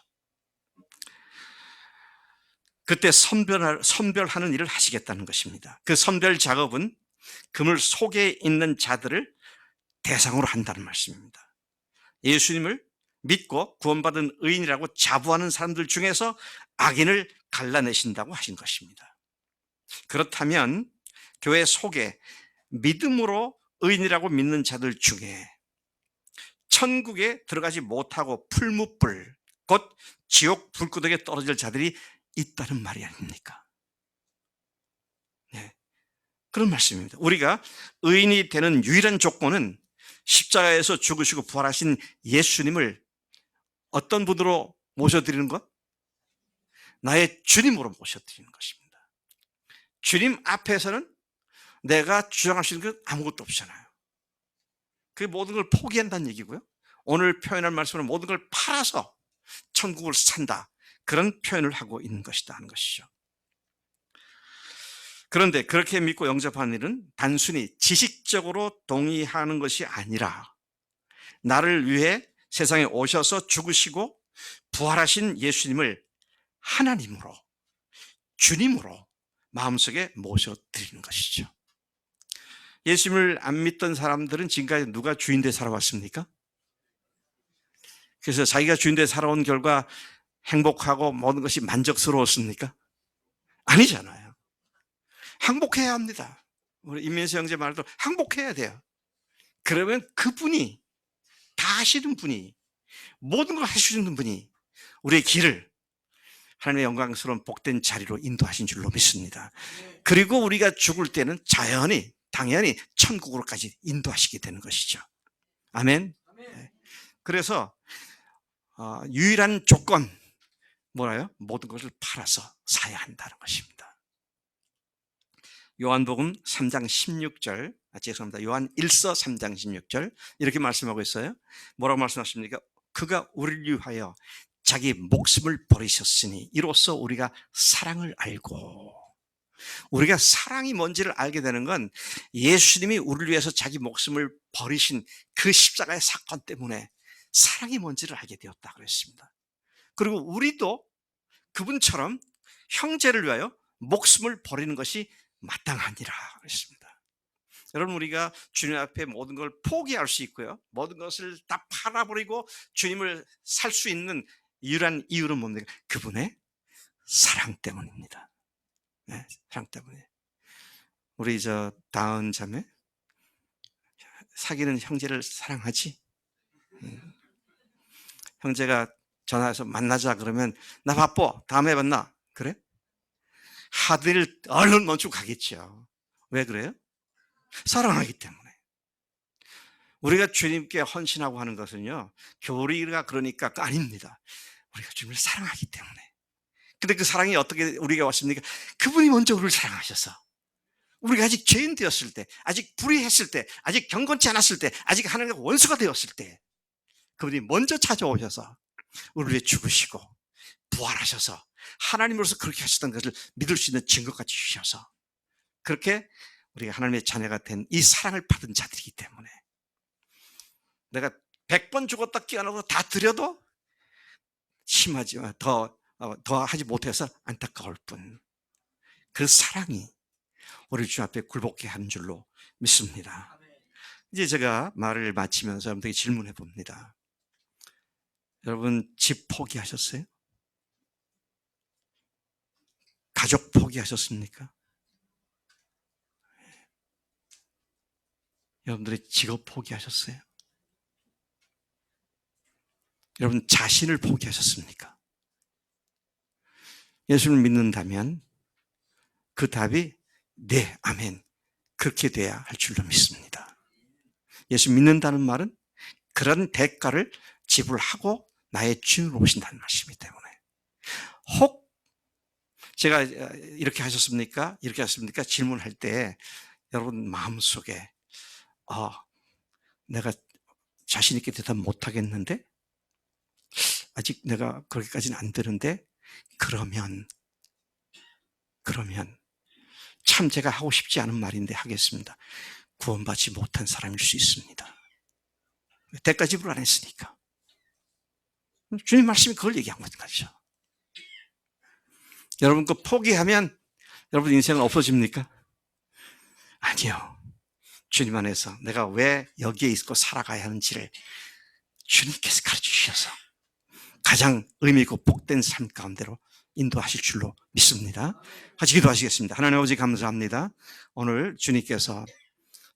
Speaker 1: 그때 선별하는 일을 하시겠다는 것입니다. 그 선별 작업은 그물 속에 있는 자들을 대상으로 한다는 말씀입니다. 예수님을 믿고 구원받은 의인이라고 자부하는 사람들 중에서 악인을 갈라내신다고 하신 것입니다. 그렇다면 교회 속에 믿음으로 의인이라고 믿는 자들 중에 천국에 들어가지 못하고 풀무불, 곧 지옥 불구덩이에 떨어질 자들이 있다는 말이 아닙니까? 네, 그런 말씀입니다. 우리가 의인이 되는 유일한 조건은 십자가에서 죽으시고 부활하신 예수님을 어떤 분으로 모셔드리는 것? 나의 주님으로 모셔드리는 것입니다. 주님 앞에서는 내가 주장할 수 있는 것 아무것도 없잖아요. 그게 모든 걸 포기한다는 얘기고요. 오늘 표현할 말씀은 모든 걸 팔아서 천국을 산다. 그런 표현을 하고 있는 것이다 하는 것이죠. 그런데 그렇게 믿고 영접하는 일은 단순히 지식적으로 동의하는 것이 아니라 나를 위해 세상에 오셔서 죽으시고 부활하신 예수님을 하나님으로, 주님으로 마음속에 모셔드리는 것이죠. 예수님을 안 믿던 사람들은 지금까지 누가 주인 돼 살아왔습니까? 그래서 자기가 주인 돼 살아온 결과 행복하고 모든 것이 만족스러웠습니까? 아니잖아요. 항복해야 합니다. 우리 임민수 형제 말도 항복해야 돼요. 그러면 그분이, 다 하시는 분이, 모든 걸 하시는 분이 우리의 길을 하나님의 영광스러운 복된 자리로 인도하신 줄로 믿습니다. 그리고 우리가 죽을 때는 당연히 천국으로까지 인도하시게 되는 것이죠. 아멘. 그래서 유일한 조건 뭐라요? 모든 것을 팔아서 사야 한다는 것입니다. 요한복음 3장 16절, 죄송합니다. 요한 1서 3장 16절 이렇게 말씀하고 있어요. 뭐라고 말씀하십니까? 그가 우리를 위하여 자기 목숨을 버리셨으니 이로써 우리가 사랑을 알고, 우리가 사랑이 뭔지를 알게 되는 건 예수님이 우리를 위해서 자기 목숨을 버리신 그 십자가의 사건 때문에 사랑이 뭔지를 알게 되었다 그랬습니다. 그리고 우리도 그분처럼 형제를 위하여 목숨을 버리는 것이 마땅하니라 그랬습니다. 여러분, 우리가 주님 앞에 모든 걸 포기할 수 있고요, 모든 것을 다 팔아버리고 주님을 살 수 있는 유일한 이유는 뭡니까? 그분의 사랑 때문입니다. 네, 사랑 때문에. 우리 다은 자매, 사귀는 형제를 사랑하지? 형제가 전화해서 만나자 그러면 나 바빠, 다음에 만나, 그래? 하들 얼른 멈추고 가겠죠. 왜 그래요? 사랑하기 때문에. 우리가 주님께 헌신하고 하는 것은요, 우리가 그러니까 아닙니다. 우리가 주님을 사랑하기 때문에. 근데 그 사랑이 어떻게 우리가 왔습니까? 그분이 먼저 우리를 사랑하셔서, 우리가 아직 죄인 되었을 때, 아직 불의했을 때, 아직 경건치 않았을 때, 아직 하나님과 원수가 되었을 때 그분이 먼저 찾아오셔서 우리를 위해 죽으시고 부활하셔서 하나님으로서 그렇게 하셨던 것을 믿을 수 있는 증거까지 주셔서, 그렇게 우리가 하나님의 자녀가 된 이 사랑을 받은 자들이기 때문에 내가 100번 죽었다 깨어나고 다 드려도 심하지만 더 하지 못해서 안타까울 뿐, 그 사랑이 우리 주 앞에 굴복해 하는 줄로 믿습니다. 이제 제가 말을 마치면서 여러분들에게 질문해 봅니다. 여러분, 집 포기하셨어요? 가족 포기하셨습니까? 여러분들의 직업 포기하셨어요? 여러분, 자신을 포기하셨습니까? 예수를 믿는다면 그 답이 네, 아멘, 그렇게 돼야 할 줄로 믿습니다. 예수 믿는다는 말은 그런 대가를 지불하고 나의 주인으로 오신다는 말씀이기 때문에, 혹 제가 이렇게 하셨습니까? 이렇게 하셨습니까? 질문할 때 여러분 마음속에 내가 자신 있게 대답 못하겠는데, 아직 내가 그렇게까지는 안 되는데, 그러면 참 제가 하고 싶지 않은 말인데 하겠습니다. 구원받지 못한 사람일 수 있습니다. 대가 지불 안 했으니까. 주님 말씀이 그걸 얘기한 거죠. 여러분, 그 포기하면 여러분 인생은 없어집니까? 아니요. 주님 안에서 내가 왜 여기에 있고 살아가야 하는지를 주님께서 가르쳐 주셔서 가장 의미 있고 복된 삶 가운데로 인도하실 줄로 믿습니다. 같이 기도하시겠습니다. 하나님 아버지, 감사합니다. 오늘 주님께서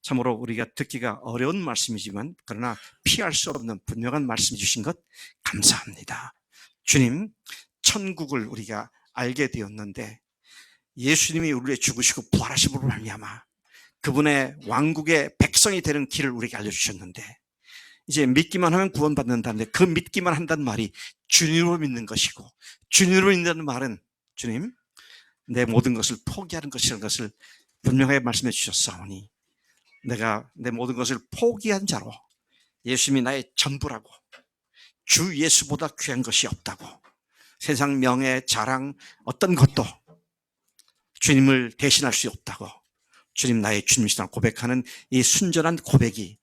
Speaker 1: 참으로 우리가 듣기가 어려운 말씀이지만 그러나 피할 수 없는 분명한 말씀 주신 것 감사합니다. 주님, 천국을 우리가 알게 되었는데 예수님이 우리를 죽으시고 부활하심으로 말미암아 그분의 왕국의 백성이 되는 길을 우리에게 알려주셨는데, 이제 믿기만 하면 구원받는다는데 그 믿기만 한다는 말이 주님으로 믿는 것이고, 주님으로 믿는다는 말은 주님, 내 모든 것을 포기하는 것이라는 것을 분명하게 말씀해 주셨사오니 내가 내 모든 것을 포기한 자로 예수님이 나의 전부라고, 주 예수보다 귀한 것이 없다고, 세상 명예, 자랑 어떤 것도 주님을 대신할 수 없다고, 주님 나의 주님이시라고 고백하는 이 순전한 고백이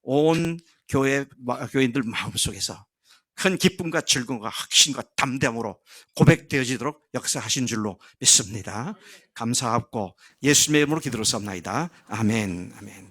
Speaker 1: 온 교인들 마음속에서 큰 기쁨과 즐거움과 확신과 담대함으로 고백되어지도록 역사하신 줄로 믿습니다. 감사하고 예수님의 이름으로 기도로 쌉나이다. 아멘. 아멘.